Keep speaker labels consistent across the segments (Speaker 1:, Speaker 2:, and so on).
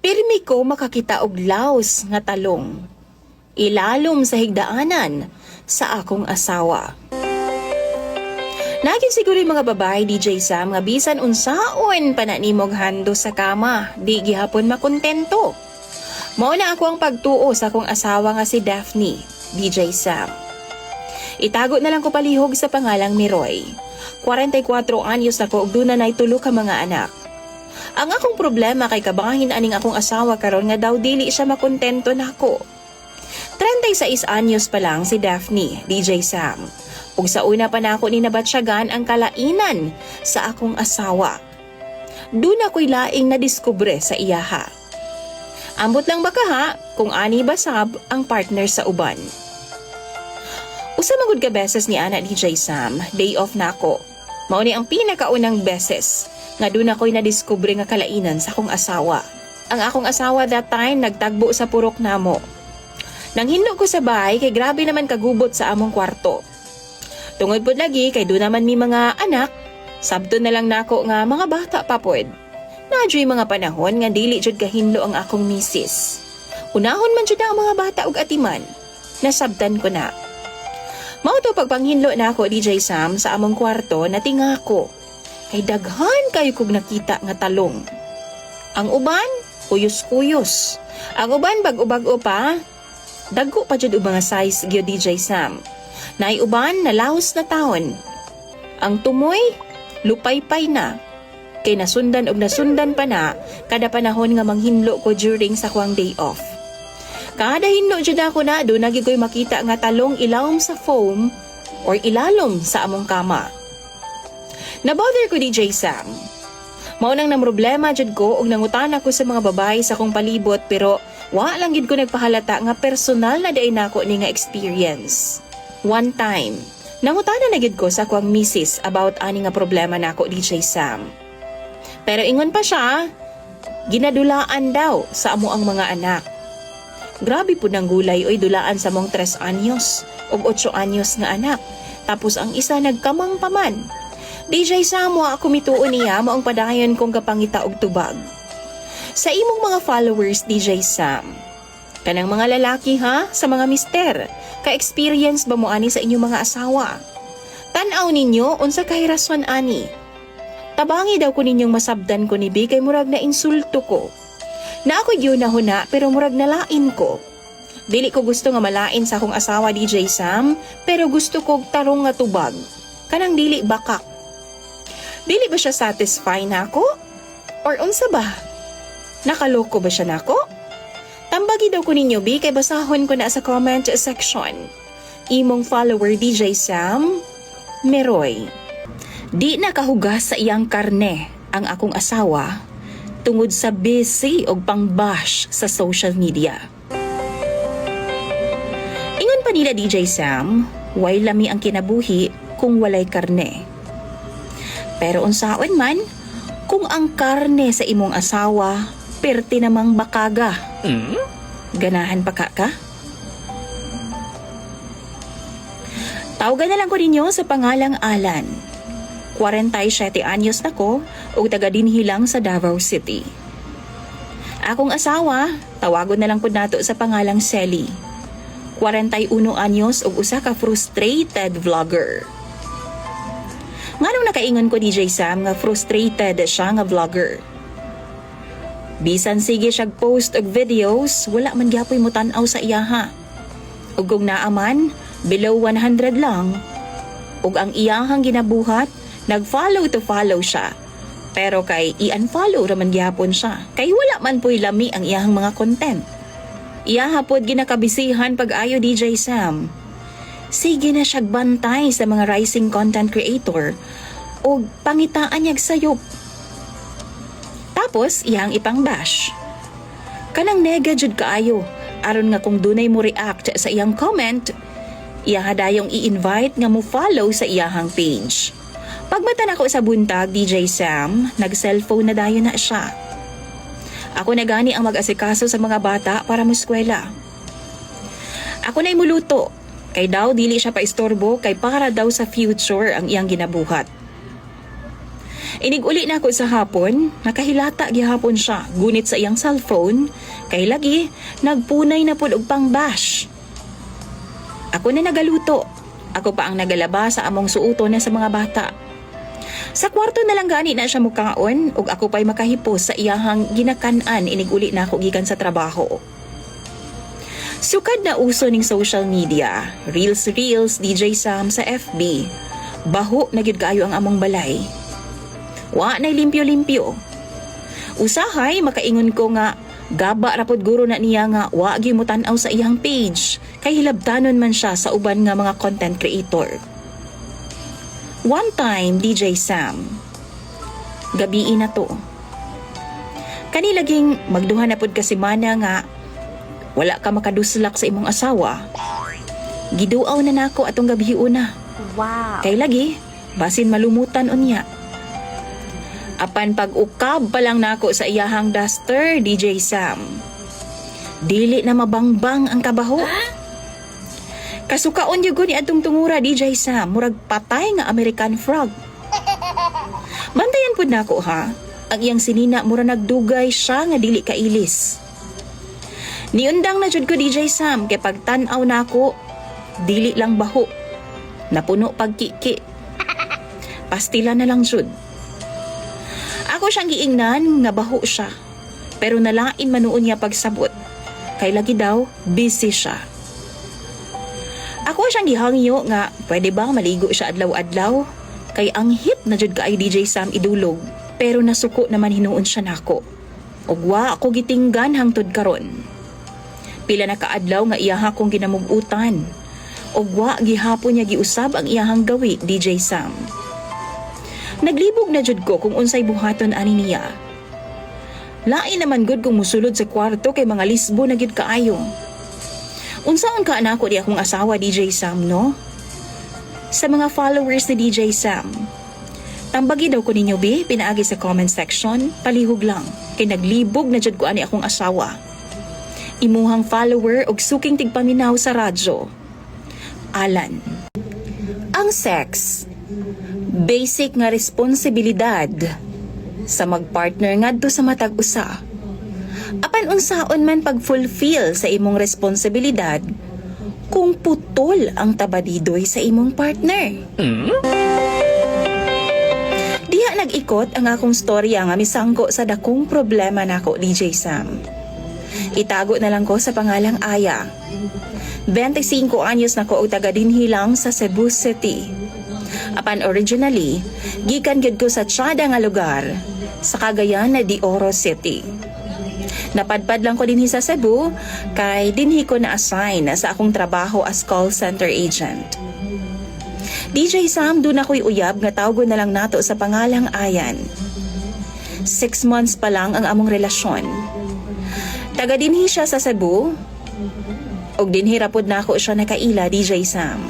Speaker 1: Pirmi ko makakita og laos nga talong. Ilalom sa higdaanan sa akong asawa. Naging siguro yung mga babae, DJ Sam, nga bisan unsaon pa na nimog hando sa kama, di gihapon makontento. Mao na ako ang pagtuo sa akong asawa nga si Daphne, DJ Sam. Itago na lang ko palihog sa pangalang Miroy. 44 anyos na ko ug duna nay tulo ka mga anak. Ang akong problema kay kabangahin aning akong asawa karon nga daw dili siya makontento nako. 36 anyos pa lang si Daphne, DJ Sam. Ug sa una pa nako ni nabatsyagan ang kalainan sa akong asawa. Dun ako'y laing nadiskubre sa iyaha. Ambot lang baka ha kung ani basab ang partner sa uban. Usa magud ka beses ni ana DJ Sam, day off nako. Mao ni ang pinakaunang beses nga doon ako'y nadiskubre nga kalainan sa akong asawa. Ang akong asawa that time nagtagbo sa purok namo. Nang hinlo ko sa bahay kay grabe naman kagubot sa among kwarto. Tungod pod lagi kay doon naman mi mga anak, sabto na lang nako nga mga bata pa pod. Nadyo'y mga panahon nga dili jud kahinlo ang akong misis. Unahon man jud ang mga bata ug atiman. Nasabtan ko na. Mao to pagpanghinlo na ako DJ Sam sa among kwarto na tingako. Kay daghan kayo kog nakita nga talong. Ang uban, kuyos-kuyos. Ang uban bag-o pa. Dagko pa jud og mga size gyud DJ Sam. Naay uban na lahos na taon. Ang tumoy, lupay-pay na. Kay nasundan og nasundan pa na kada panahon nga manghinlo ko during sa kuwang day off. Kada hinlo jud ako na do nagi ko'y makita nga talong ilawom sa foam or ilalom sa among kama. Nabother ko DJ Sam. Mao nang namroblema jud ko og nangutan ako sa mga babae sa akong palibot pero wa lang gid ko nagpahalata nga personal na day nako ni nga experience. One time, nangutana na gid ko sa akong misis about ani nga problema nako DJ Sam. Pero ingon pa siya, ginadulaan daw sa amo ang mga anak. Grabe po ng gulay oy dulaan sa mong 3 anyos o 8 anyos nga anak. Tapos ang isa nagkamang paman. DJ Sam, wa ako mituon niya maong padayon kong kapangita og tubag. Sa imong mga followers, DJ Sam, kanang mga lalaki ha, sa mga mister, ka-experience ba mo ani sa inyong mga asawa? Tanaw ninyo, unsa kay rason ani? Tabangi daw ko ninyong masabdan ko ni B kay murag na insulto ko. Na ako yun na huna pero murag nalain ko. Dili ko gusto nga malain sa akong asawa DJ Sam pero gusto kog tarong nga tubag. Kanang dili bakak. Dili ba siya satisfy nako? Or unsa ba? Nakaloko ba siya nako? Tambagi daw ko ninyo B kay basahon ko na sa comment section. Imong follower DJ Sam, Meroy. Di nakahugas sa iyang karne ang akong asawa tungod sa busy og pang-bash sa social media. Ingon pa nila DJ Sam, way lami ang kinabuhi kung walay karne. Pero unsaon man, kung ang karne sa imong asawa, perti namang bakaga. Ganahan pa ka? Tawagan na lang ko ninyo sa pangalang Alan. 47 anyos na ko o taga dinhi lang sa Davao City. Akong asawa, tawagon na lang po nato sa pangalang Selly. 41 anyos o usa ka frustrated vlogger. Nganong nakaingon ko DJ Sam nga frustrated siya nga vlogger. Bisan sige siya post og videos, wala man gyapoy mo tan-aw sa iyaha. Ug kung naaman, below 100 lang. Ug ang iyahang ginabuhat, nag-follow to follow siya. Pero kay i-unfollow raman gyapon siya. Kay wala man po'y lami ang iyahang mga content. Iyaha pod ginakabisihan pag-ayo DJ Sam. Sige na siyag bantay sa mga rising content creator o pangitaan niyag sayop. Tapos iyang ipang bash. Kanang nega jud kaayo aron nga kung dunay mo react sa iyang comment, iyaha dayong i-invite nga mo follow sa iyahang page. Pagmatan ako sa buntag, DJ Sam, nag-cellphone na dayon na siya. Ako na gani ang mag-asikaso sa mga bata para muskwela. Ako na'y muluto, kay daw dili siya paistorbo kay para daw sa future ang iyang ginabuhat. Inig uli na ako sa hapon, nakahilata gihapon siya, gunit sa iyang cellphone, kay lagi, nagpunay na pud og pang-bash. Ako na nagaluto. Ako pa ang nagalaba sa among suuto na sa mga bata. Sa kwarto na lang gani na siya mukaon, ug ako pa'y makahipos sa iyahang ginakanan inig uli na ako gikan sa trabaho. Sukad na uso ning social media, reels DJ Sam sa FB. Baho na gyud kaayo ang among balay. Wa nay limpyo-limpyo. Usahay makaingon ko nga gaba rapod guro na niya nga wa gyud mo tan-aw sa iyang page kay hilabtanon man siya sa uban nga mga content creator. One time, DJ Sam, gabi na to. Kanilaging magduha na pud ka semana nga wala ka makaduslak sa imong asawa. Giduaw na nako atong gabi una.
Speaker 2: Wow.
Speaker 1: Kay lagi, basin malumutan unya. Apan pag-ukab pa lang nako sa iyahang duster, DJ Sam. Dili na mabangbang ang kabaho. Kasukaon yugo ni atong tungura, DJ Sam, murag patay nga American frog. Bantayan pud nako ha. Ang iyang sinina mura nagdugay siya nga dili kailis. Niundang na jud ko, DJ Sam, kay pagtan-aw nako, dili lang baho. Napuno pagkiki. Pastila na lang jud. Ako siyang giingnan nga baho siya. Pero nalain manuon niya pagsabot. Kay lagi daw, busy siya. Ako siyang gihangyo nga pwede ba maligo siya adlaw-adlaw? Kay ang hit na jud kaay DJ Sam idulog. Pero nasuko naman hinuon siya nako. Ug wa ako gitinggan hangtod karon. Pila na kaadlaw nga iyaha kong ginamugutan. Ug wa gihapon niya giusab ang iyahang gawi, DJ Sam. Naglibog na jud ko kung unsay buhaton ani niya. Lain naman gud kung musulod sa kwarto kay mga lisbo na gid kaayo. Unsaon ka anako di akong asawa, DJ Sam, no? Sa mga followers ni DJ Sam, tambagi daw ko ninyo bi, pinaagi sa comment section, palihog lang, kay naglibog na jud ko ani akong asawa. Imuhang follower og suking tigpaminaw sa radyo. Alan. Ang sex, basic nga responsibilidad sa magpartner ngadto sa matag usa. Apan unsaon man pag-fulfill sa imong responsibilidad kung putol ang tabadidoy sa imong partner. Diha nag-ikot ang akong storya nga misangko sa dakong problema nako, DJ Sam. Itago na lang ko sa pangalang Aya. 25 anyos na ko og taga dinhi lang sa Cebu City. Apan originally, gikan gyud ko sa Tiada nga lugar sa Cagayan na de Oro City. Napadpad lang ko dinhi sa Cebu kay dinhi ko na-assign sa akong trabaho as call center agent. DJ Sam, doon ako'y uyab nga tawgon na lang nato sa pangalang Ayan. 6 months pa lang ang among relasyon. Taga dinhi siya sa Cebu, og dinhi rapod na ako siya nakaila, DJ Sam.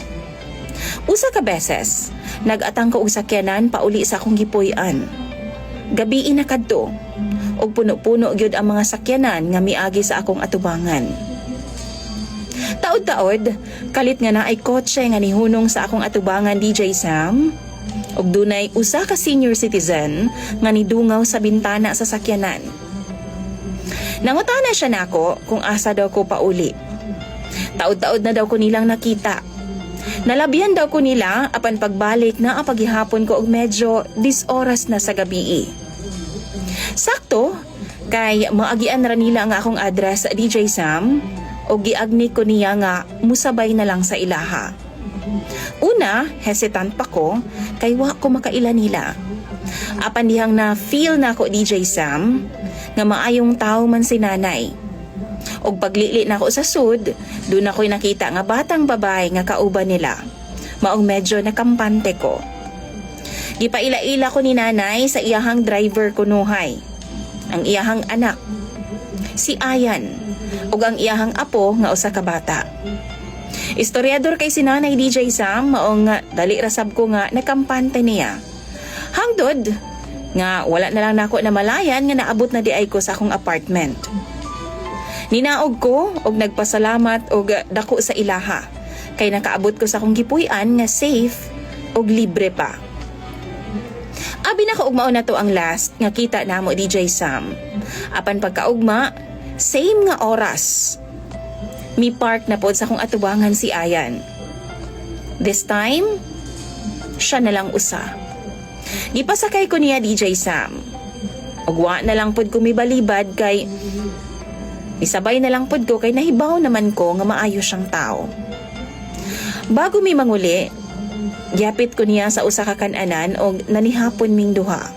Speaker 1: Usa ka beses, nag-atang ko og sakyanan pauli sa akong gipuy-an. Gabi na kadto, og puno-puno gyud ang mga sakyanan nga miagi sa akong atubangan. Taod-taod, kalit nga naay kotse nga nihunong sa akong atubangan, DJ Sam. Og dunay usa ka senior citizen nga nidungaw sa bintana sa sakyanan. Nangutana siya nako kung asa daw ko pauli. Taod-taod na daw ko nilang nakita. Nalabihan daw ko nila apan pagbalik na ang paghihapon ko og medyo 10 oras na sa gabi. Sakto, kay maagian ra nila nga akong address, DJ Sam, o giagni ko niya nga musabay na lang sa ilaha. Una, hesitant pa ko, kay wa ko makaila nila. Apan dihang na feel na ko, DJ Sam, nga maayong tao man si nanay. Og paglili na ko sa sud, doon ako'y nakita nga batang babae nga kauban nila. Maong medyo nakampante ko. Gipaila-ila ko ni nanay sa iyahang driver kunuhay. Ang iyahang anak, si Ayan, ug ang iyahang apo nga usa ka bata. Istoryador kay si nanay, DJ Sam, maong dali rasab ko nga nakampante niya. Hangtod nga wala na lang nako na malayan nga naabot na di ay ko sa akong apartment. Ninaog ko og nagpasalamat og dako sa ilaha kay nakaabot ko sa akong gipuy-an nga safe og libre pa. Abi na kaugmao na to ang last nga kita namo DJ Sam. Apan pagkaugma, same nga oras. Mi park na pod sa kong atubangan si Ayan. This time, siya na lang usa. Gipasakay ko niya DJ Sam. Ugwa na lang pod ko mibalibad kay isabay na lang pod ko kay nahibaw naman ko nga maayo siyang tao. Bago mi manguli, gyapit ko niya sa usa ka kan-anan og nanihapon ming duha.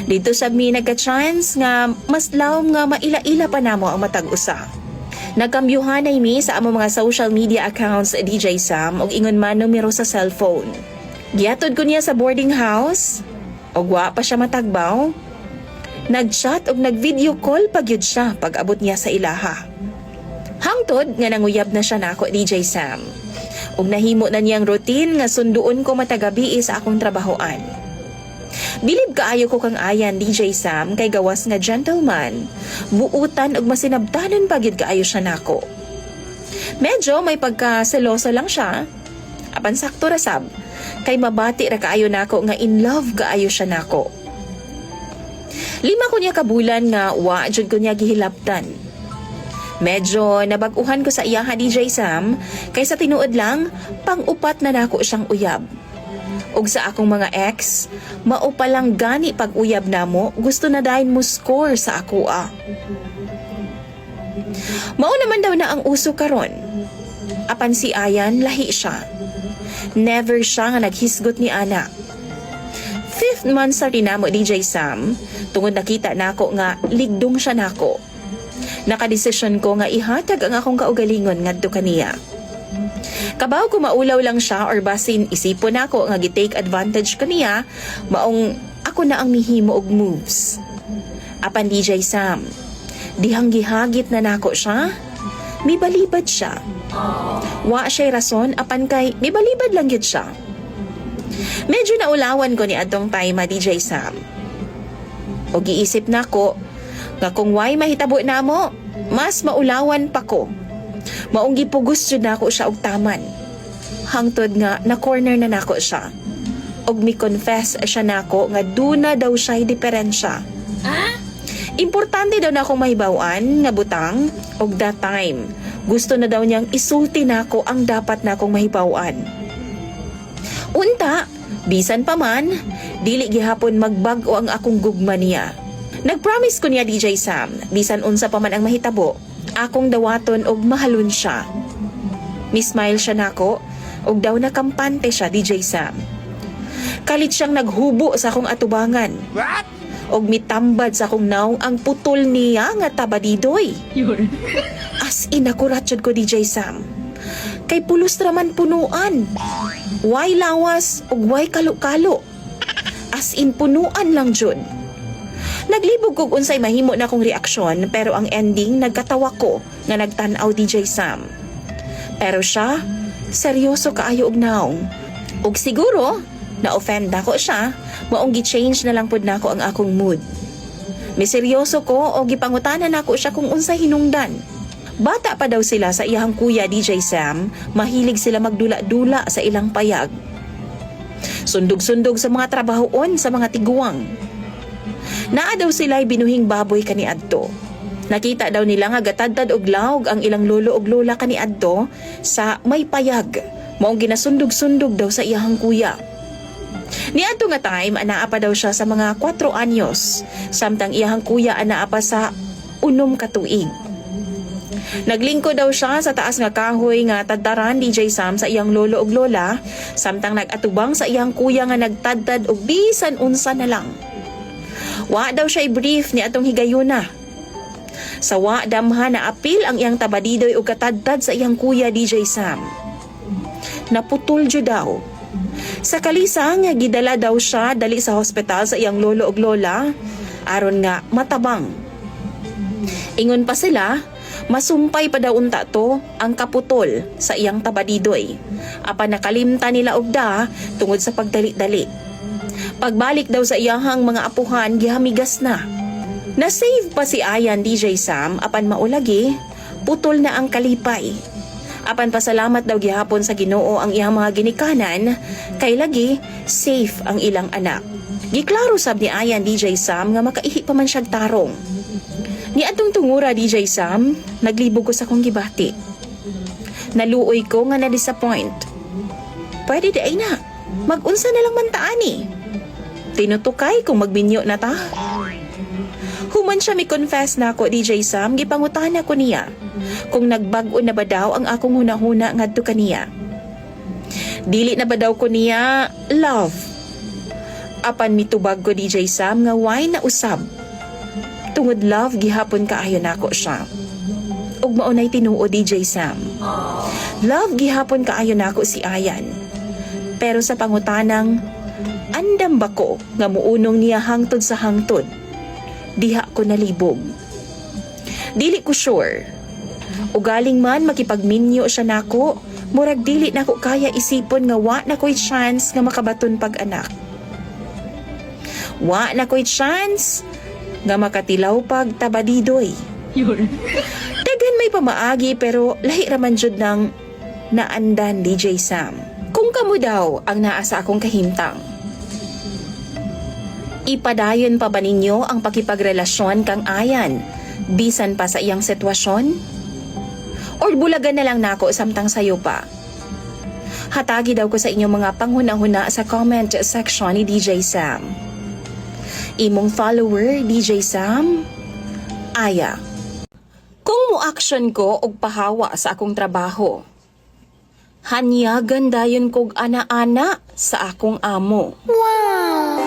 Speaker 1: Dito sab mi nagka-chance nga mas lawom nga maila-ila pa namo ang matag usa. Nagkambyuhanay mi sa among mga social media accounts DJ Sam og ingon man numero sa cellphone. Giatod ko niya sa boarding house, og wa pa siya matagbaw. Nag-chat og nag-video call pag yun siya pag abot niya sa ilaha. Hangtod nga nanguyab na siya nako DJ Sam. Og nahimo na niyang routine nga sunduon ko matagabi sa akong trabahoan. Bilib kaayo ko kang Ayan DJ Sam kay gawas nga gentleman, buutan og masinabtanon pagyud kaayo siya nako. Medyo may pagkaseloso lang siya, apan sakto ra sab, kay mabati ra kaayo nako nga in love kaayo siya nako. 5 ko niya kabulan nga wa jud ko niya gihilabtan. Medyo nabag-uhan ko sa iyaha DJ Sam kay sa tinuod lang pang-upat na nako siyang uyab. Ug sa akong mga ex, mao pa lang gani pag uyab namo, gusto na dayon mo score sa ako Mao naman daw na ang uso karon. Apan si Ayan lahi siya. Never siya nga naghisgot ni ana. 5th month sa rinamo DJ Sam, tungod nakita nako nga ligdong siya nako. Nakadesisyon ko nga ihatag ang akong kaugalingon ngadto kaniya. Kabaw ko maulaw lang siya or basin isipon nako nga gi-take advantage kaniya, maong ako na ang mihimo og moves. Apan DJ Sam, dihang gihagit na nako siya, mibalibad siya. Wa siya'y rason apan kay mibalibad lang gyud siya. Medyo naulawan ko ni adtong time DJ Sam. O giisip nako nga kung why mahitabo namo, mas maulawan pa ko. Maong gipugos jud nako siya og taman. Hangtod nga na corner na nako siya. Og mi confess siya nako nga duna daw siya'y diferensya. Importante daw na akong mahibawan nga butang og that time. Gusto na daw niyang isulti nako ang dapat na akong mahibawan. Unta, bisan pa man, dili gihapon magbag-o ang akong gugma niya. Nagpromise ko niya DJ Sam, bisan unsa pa man ang mahitabo, akong dawaton og mahalon siya. Mismile siya nako, og daw nakampante siya DJ Sam. Kalit siyang naghubo sa akong atubangan.
Speaker 2: What?
Speaker 1: Og mitambad sa akong naong ang putol niya nga tabadidoy. As in akuratsod ko DJ Sam. Kay pulos raman punuan. Way lawas og way kalo-kalo. As in punuan lang jud. Naglibog kog unsay mahimo na kong reaksyon pero ang ending nagkatawa ko nga nagtan-aw DJ Sam. Pero siya, seryoso kaayo og naong. Og siguro, na-offend ako siya, maong gi-change na lang pud nako ang akong mood. Miseryoso ko o gipangutanan nako siya kung unsay hinungdan. Bata pa daw sila sa iyang kuya DJ Sam, mahilig sila magdula-dula sa ilang payag. Sundog-sundog sa mga trabahoon sa mga tiguang. Naa daw sila'y binuhing baboy kaniadto. Nakita daw nila nga gatadtad og lawg ang ilang lolo og lola kaniadto sa may payag. Maong ginasundog-sundog daw sa iyang kuya. Niadto nga time anaa pa daw siya sa mga 4 anyos, samtang iyang kuya anaa pa sa 6 katuig. Naglingko daw siya sa taas nga kahoy nga tadtaran DJ Sam sa iyang lolo og lola, samtang nagatubang sa iyang kuya nga nagtadtad og bisan unsa na lang. Wa daw siya i-brief ni atong higayuna. Sa wa damha na apil ang iyang tabadidoy og katadtad sa iyang kuya DJ Sam. Naputol jud daw. Sa kalisang gidala daw siya dali sa hospital sa iyang lolo og lola aron nga matabang. Ingon pa sila, masumpay pa daw unta to ang kaputol sa iyang tabadidoy. Apan nakalimta nila og da tungod sa pagdali-dali. Pagbalik daw sa iyahang mga apuhan, gihamigas na. Na-save pa si Ayan DJ Sam, apan maulagi, putol na ang kalipay. Apan pasalamat daw gihapon sa Ginoo ang iyang mga ginikanan, kay lagi, safe ang ilang anak. Giklaro sab ni Ayan DJ Sam nga makaihi pa man siyag tarong. Ni atong tungura DJ Sam, naglibog ko sa kong gibati. Naluoy ko nga na-disappoint. Pwede di ay na, mag-unsa na lang man taani. Tinutukay kung magbinyo na ta. Human siya mi confess na ako DJ Sam, gipangutan ako niya. Kung nagbag-o na ba daw ang akong hunahuna ngadto kaniya. Dili na ba daw ko niya love. Apan mitubag ko DJ Sam nga why na usab. Tungod love gihapon kaayo nako siya. Ug maunay tinuo DJ Sam. Love gihapon kaayo nako si Ayan. Pero sa pangutanang andam ba ko nga muunong niya hangtod sa hangtod. Diha ko nalibog. Dili ko sure. Ugaling man makipagminyo siya nako, murag dili nako kaya isipon nga wa na ko'y chance nga makabaton pag-anak. Wa na ko'y chance nga makatilaw pag tabadidoy. Daghan may pamaagi pero lahi raman jud ng naandan DJ Sam. Kung kamo daw ang naa sa akong kahimtang. Ipadayon pa ba ninyo ang pakipagrelasyon kang Ayan bisan pa sa iyang sitwasyon? Or bulagan na lang nako samtang sayo pa? Hatagi daw ko sa inyong mga panghuna-huna sa comment section ni DJ Sam. Imong follower, DJ Sam, Aya. Kung mo-action ko og pahawa sa akong trabaho, hanyagan dayon kog ana-ana sa akong amo. Wow!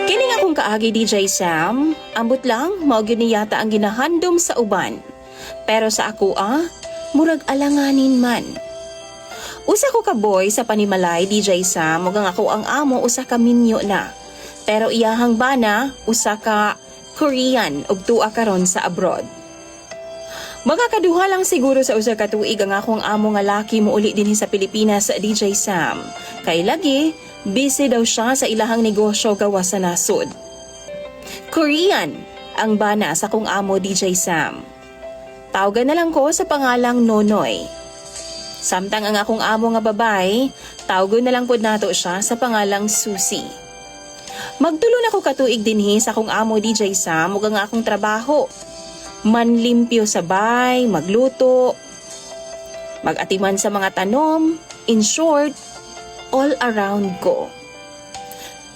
Speaker 1: Kining akong kaagi DJ Sam, ambot lang, mao gyud ni yata ang ginahandom sa uban. Pero sa ako murag alanganin man. Usa ko ka boy sa panimalay DJ Sam, ug ang ako ang amo usa ka minyo na. Pero iyahang bana usa ka Korean ug tuwa karon sa abroad. Magakaduha lang siguro sa usa ka tuig ang akong amo nga laki muuli dinhi sa Pilipinas DJ Sam. Kay lagi busy daw siya sa ilahang negosyo gawas sa nasod. Korean ang bana sa kong amo DJ Sam. Tawagan na lang ko sa pangalang Nonoy. Samtang ang akong amo nga babay, tawagon na lang pod nato siya sa pangalang Susie. Magtulo na ko katuig dinhi sa akong amo DJ Sam ug ang akong trabaho. Manlimpyo sa bay, magluto, magatiman sa mga tanom, in short, all around ko.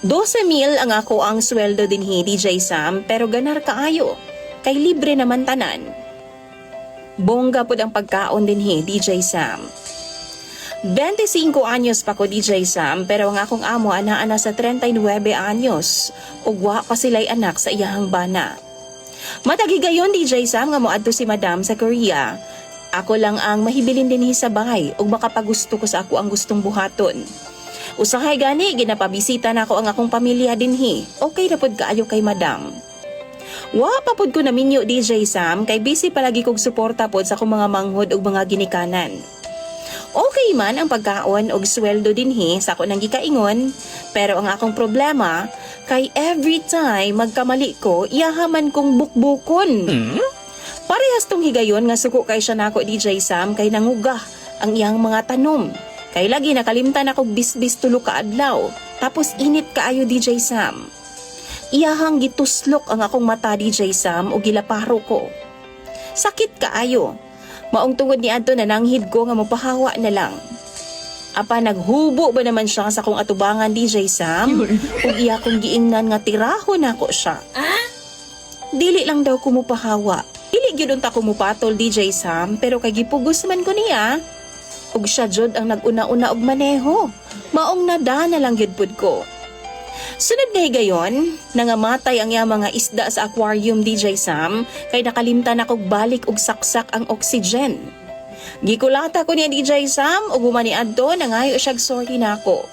Speaker 1: 12,000 ang ako ang sweldo dinhi DJ Sam pero ganar kaayo, kay libre naman tanan. Bongga pod ang pagkaon dinhi DJ Sam. 25 anyos pa ko DJ Sam pero ang akong amo ana sa 39 anyos ug wa pa sila'y anak sa iyahang bana. Matagigayon DJ Sam nga moadto si Madam sa Korea. Ako lang ang mahibilin dinhi sa bahay ug makapagusto ko sa ako ang gustong buhaton. Usahay gani ginapabisita nako ang akong pamilya dinhi. Okay ra pod kaayo kay Madam. Wa pa pod ko naminyo DJ Sam kay busy palagi kog suporta pod sa akong mga manghod ug mga ginikanan. Okay man ang pagkaon og sweldo dinhi sa ako nang gikaingon, pero ang akong problema kay every time magkamali ko, iyahaman kong bukbukon. Parehas tong higayon nga suko kay siya nako DJ Sam kay nangugah ang iyang mga tanom. Kay lagi nakalimtan ako bisbis tulo ka adlaw, tapos init kaayo DJ Sam. Iyahang gituslok ang akong mata DJ Sam o gilaparo ko. Sakit kaayo. Maong tungod ni adto nananghid ko nga mopahawa na lang. Apa naghubo ba naman siya sa kong atubangan DJ Sam? Ug iya kong giingnan nga tirahon nako siya. Dili lang daw ko mopahawa. Dili gyud unta ko mopatol DJ Sam pero kay gipugos man ko niya. Ug siya jud ang naguna-una og maneho. Maong nada na lang gyud pud ko. Sunod nga higayon, nangamatay ang iya mga isda sa aquarium DJ Sam kay nakalimtan ako balik og saksak ang oxygen. Gikulata ko niya DJ Sam ug humani adto nangayo siyag sorry nako.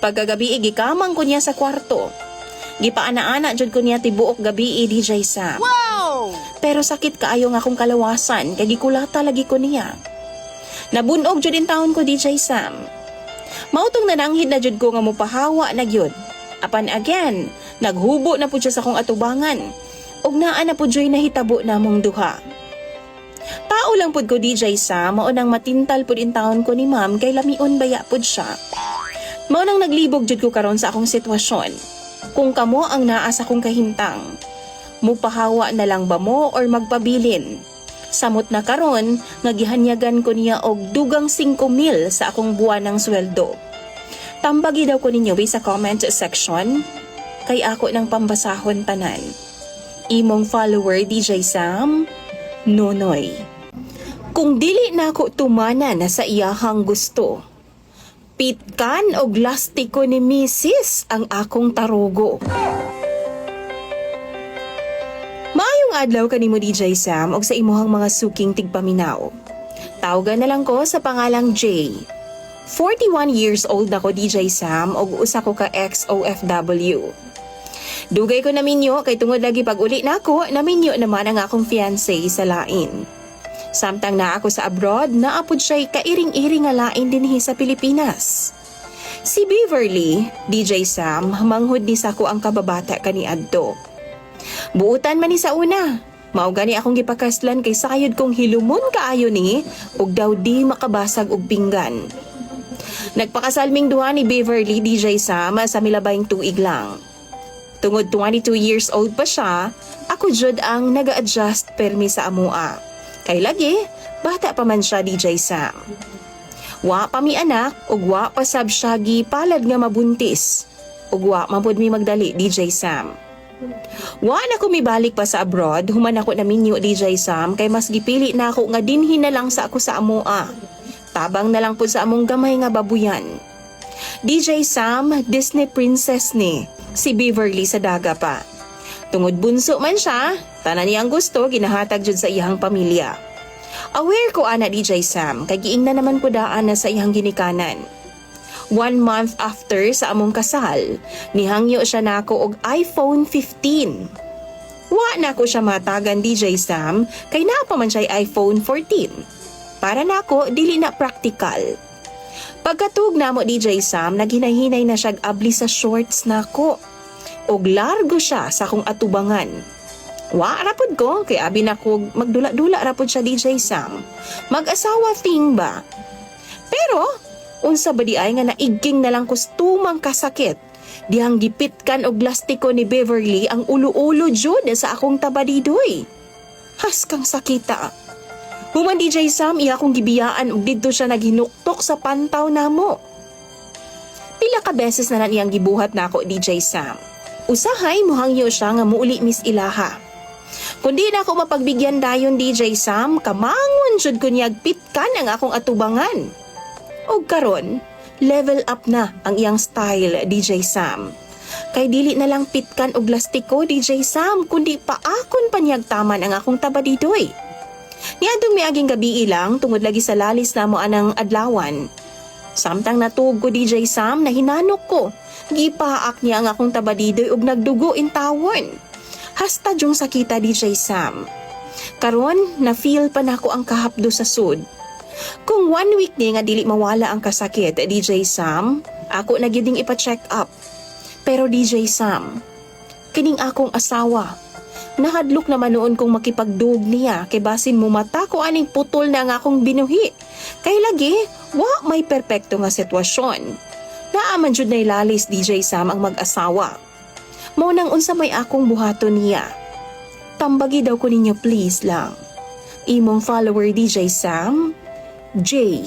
Speaker 1: Pagkagabi gikamang ko niya sa kwarto. Gipaana-ana jud ko niya tibuok gabi DJ Sam. Wow! Pero sakit kaayo nga akong kalawasan kay gikulata lagi ko niya. Nabunog jud in taon ko DJ Sam. Mautong nananghid na jud ko nga mopahawa na gyud. Apan again, naghubo na po siya sa kong atubangan. Ug naa na po dyo'y nahitabo namong duha. Tao lang po ko DJ Sam, maunang matintal po din taon ko ni ma'am kay lamion baya po siya. Maunang naglibog jud ko karon sa akong sitwasyon. Kung kamo ang naa sa kong kahintang, mupahawa na lang ba mo or magpabilin? Samot na karon, ngagihanyagan ko niya og dugang 5,000 sa akong buwan ng sweldo. Tambagi daw ko ninyo sa comment section, kay ako ng pambasahon tanan. Imong follower DJ Sam, Nonoy. Kung dili na ako tumana na sa iyahang gusto, pitkan og lastiko ni Mrs. ang akong tarugo. Maayong adlaw kanimo DJ Sam og sa imuhang mga suking tigpaminaw. Tawagan na lang ko sa pangalang Jay. 41 years old ako DJ Sam og usa ko ka ex-OFW. Dugay ko naminyo kay tungod lagi pag uli na ako, naminyo naman ang akong fiancé sa lain. Samtang na ako sa abroad, naapod siya'y kairing-iring nga lain dinhi sa Pilipinas. Si Beverly, DJ Sam, manghud ni sako ang kababata kaniadto. Buutan man ni sa una. Mao gani akong gipakaslan kay sayod kong hilumon kaayo ni ug daw di makabasag og pinggan. Nagpakasalming duha ni Beverly DJ Sam sa milabayng tuig lang. Tungod 22 years old pa siya, ako jud ang naga-adjust permi sa amua. Kay lagi, bata pa man siya DJ Sam. Wa pa mi anak ug wa pa sab siya gipalad nga mabuntis. Ug wa mapud mi magdali DJ Sam. Wa na ko mibalik pa sa abroad, human ako naminyo DJ Sam kay mas gipili na ako nga dinhi na lang sa ako sa amua. Tabang na lang po sa among gamay nga babuyan. DJ Sam, Disney princess ni, si Beverly sa daga pa. Tungod bunso man siya, tanan niyang gusto ginahatag jud sa iyang pamilya. Aware ko ana DJ Sam, kay giing na naman ko daan na sa iyang ginikanan. 1 month after sa among kasal, nihangyo siya nako og iPhone 15. Wa na ko siya matagan DJ Sam, kay napa man siya iPhone 14. Para nako dili na practical. Pagkatug namo DJ Sam, naghinahinay na siya abli sa shorts nako. Og largo siya sa akong atubangan. Wa rapod ko kay abi nako magdula-dula rapod siya DJ Sam. Mag-asawa thing ba? Pero unsa ba di ay nga naigking na lang kustumang kasakit. Dihang gipitkan og plastiko ni Beverly ang ulo-ulo jud sa akong tabadidoy. Has kang sakita. Human DJ Sam, iya kong gibiyaan ug didto siya naghinuktok sa pantaw namo. Pila ka beses na niyang gibuhat nako DJ Sam. Usahay muhangyo siya nga muuli Miss Ilaha. Kundi na ako mapagbigyan dayon DJ Sam, kamangon jud ko niyag pitkan ang akong atubangan. Og karon, level up na ang iyang style DJ Sam. Kay dili na lang pitkan og plastiko DJ Sam, kundi paakon pa niyag taman ang akong tabadidoy. Niadtong miaging gabi ilang tungod lagi sa lalis namo anang adlawan. Samtang natug ko DJ Sam, nahinanok ko. Gipaak niya ang akong tabadidoy ug nagdugo in tawon. Hasta jung sakita DJ Sam. Karon na-feel pa nako ang kahapdo sa sud. Kung 1 week ni nga dili mawala ang kasakit DJ Sam, ako na gyuding ipa-check up. Pero DJ Sam, kining akong asawa, nahadlok naman noon kong makipagdug niya kay basin mo mata ko aning putol na nga akong binuhi. Kay lagi, wa may perpekto nga sitwasyon. Naaman jud na ilalis DJ Sam ang mag-asawa. Mao nang unsa may akong buhaton niya. Tambagi daw ko ninyo please lang. Imong follower DJ Sam, J.